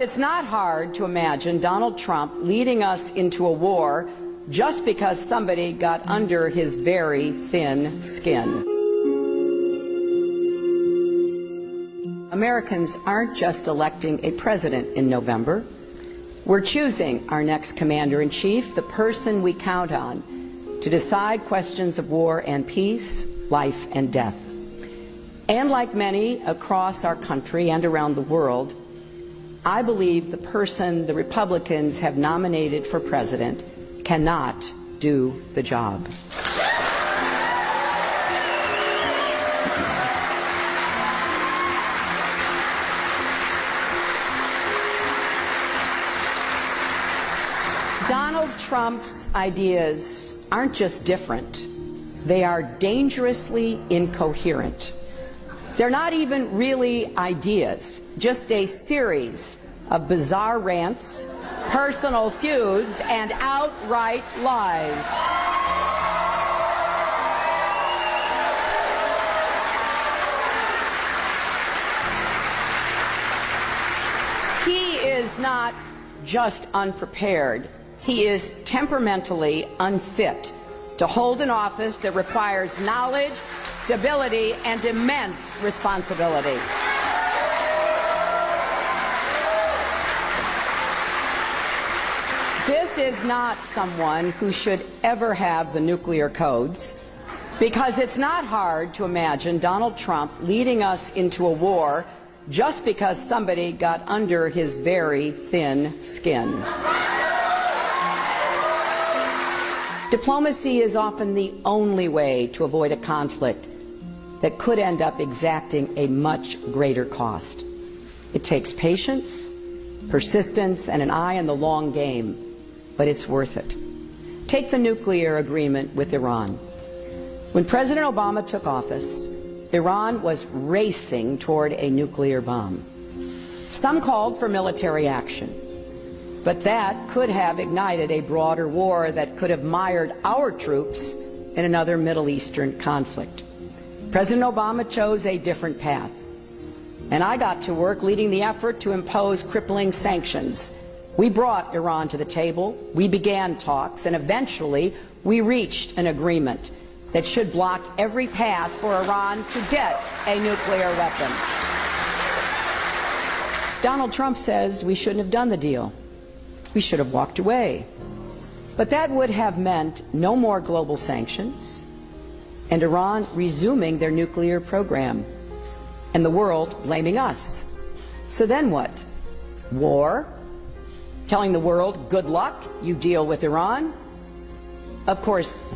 It's not hard to imagine Donald Trump leading us into a war just because somebody got under his very thin skin. Americans aren't just electing a president in November. We're choosing our next commander-in-chief, the person we count on to decide questions of war and peace, life and death. And like many across our country and around the world, I believe the person the Republicans have nominated for president cannot do the job. Donald Trump's ideas aren't just different, they are dangerously incoherent. They're not even really ideas, just a series of bizarre rants, personal feuds, and outright lies. He is not just unprepared. He is temperamentally unfit to hold an office that requires knowledge, stability, and immense responsibility. This is not someone who should ever have the nuclear codes, because it's not hard to imagine Donald Trump leading us into a war just because somebody got under his very thin skin. Diplomacy is often the only way to avoid a conflict that could end up exacting a much greater cost. It takes patience, persistence, and an eye on the long game, but it's worth it. Take the nuclear agreement with Iran. When President Obama took office, Iran was racing toward a nuclear bomb. Some called for military action. But that could have ignited a broader war that could have mired our troops in another Middle Eastern conflict. President Obama chose a different path, and I got to work leading the effort to impose crippling sanctions. We brought Iran to the table, we began talks, and eventually we reached an agreement that should block every path for Iran to get a nuclear weapon. Donald Trump says we shouldn't have done the deal. We should have walked away. But that would have meant no more global sanctions and Iran resuming their nuclear program and the world blaming us. So then what? War? Telling the world, good luck, you deal with Iran? Of course,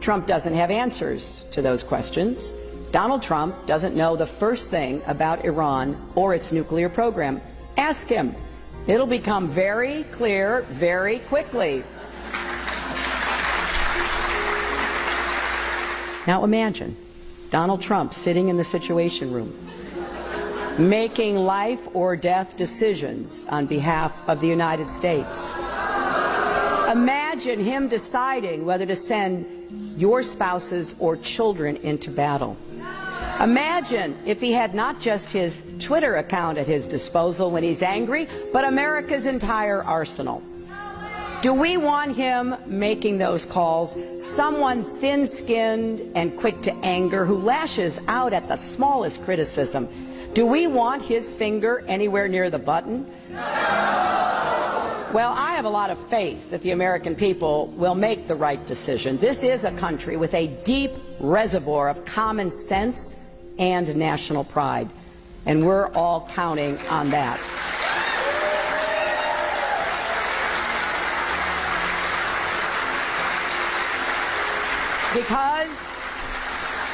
Trump doesn't have answers to those questions. Donald Trump doesn't know the first thing about Iran or its nuclear program. Ask him. It'll become very clear very quickly. Now imagine Donald Trump sitting in the Situation Room, making life or death decisions on behalf of the United States. Imagine him deciding whether to send your spouses or children into battle. Imagine if he had not just his Twitter account at his disposal when he's angry, but America's entire arsenal. Do we want him making those calls? Someone thin-skinned and quick to anger who lashes out at the smallest criticism. Do we want his finger anywhere near the button? Well, I have a lot of faith that the American people will make the right decision. This is a country with a deep reservoir of common sense and national pride, and we're all counting on that. Because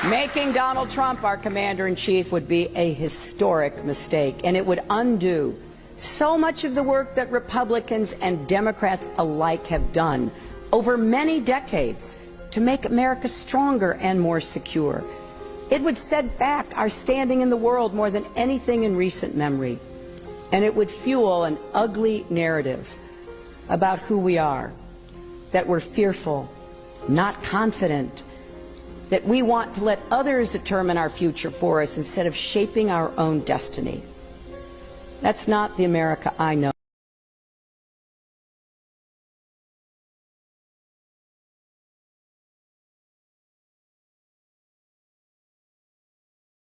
making Donald Trump our commander-in-chief would be a historic mistake, and it would undo so much of the work that Republicans and Democrats alike have done over many decades to make America stronger and more secure. It would set back our standing in the world more than anything in recent memory, and it would fuel an ugly narrative about who we are, that we're fearful, not confident, that we want to let others determine our future for us instead of shaping our own destiny. That's not the America I know.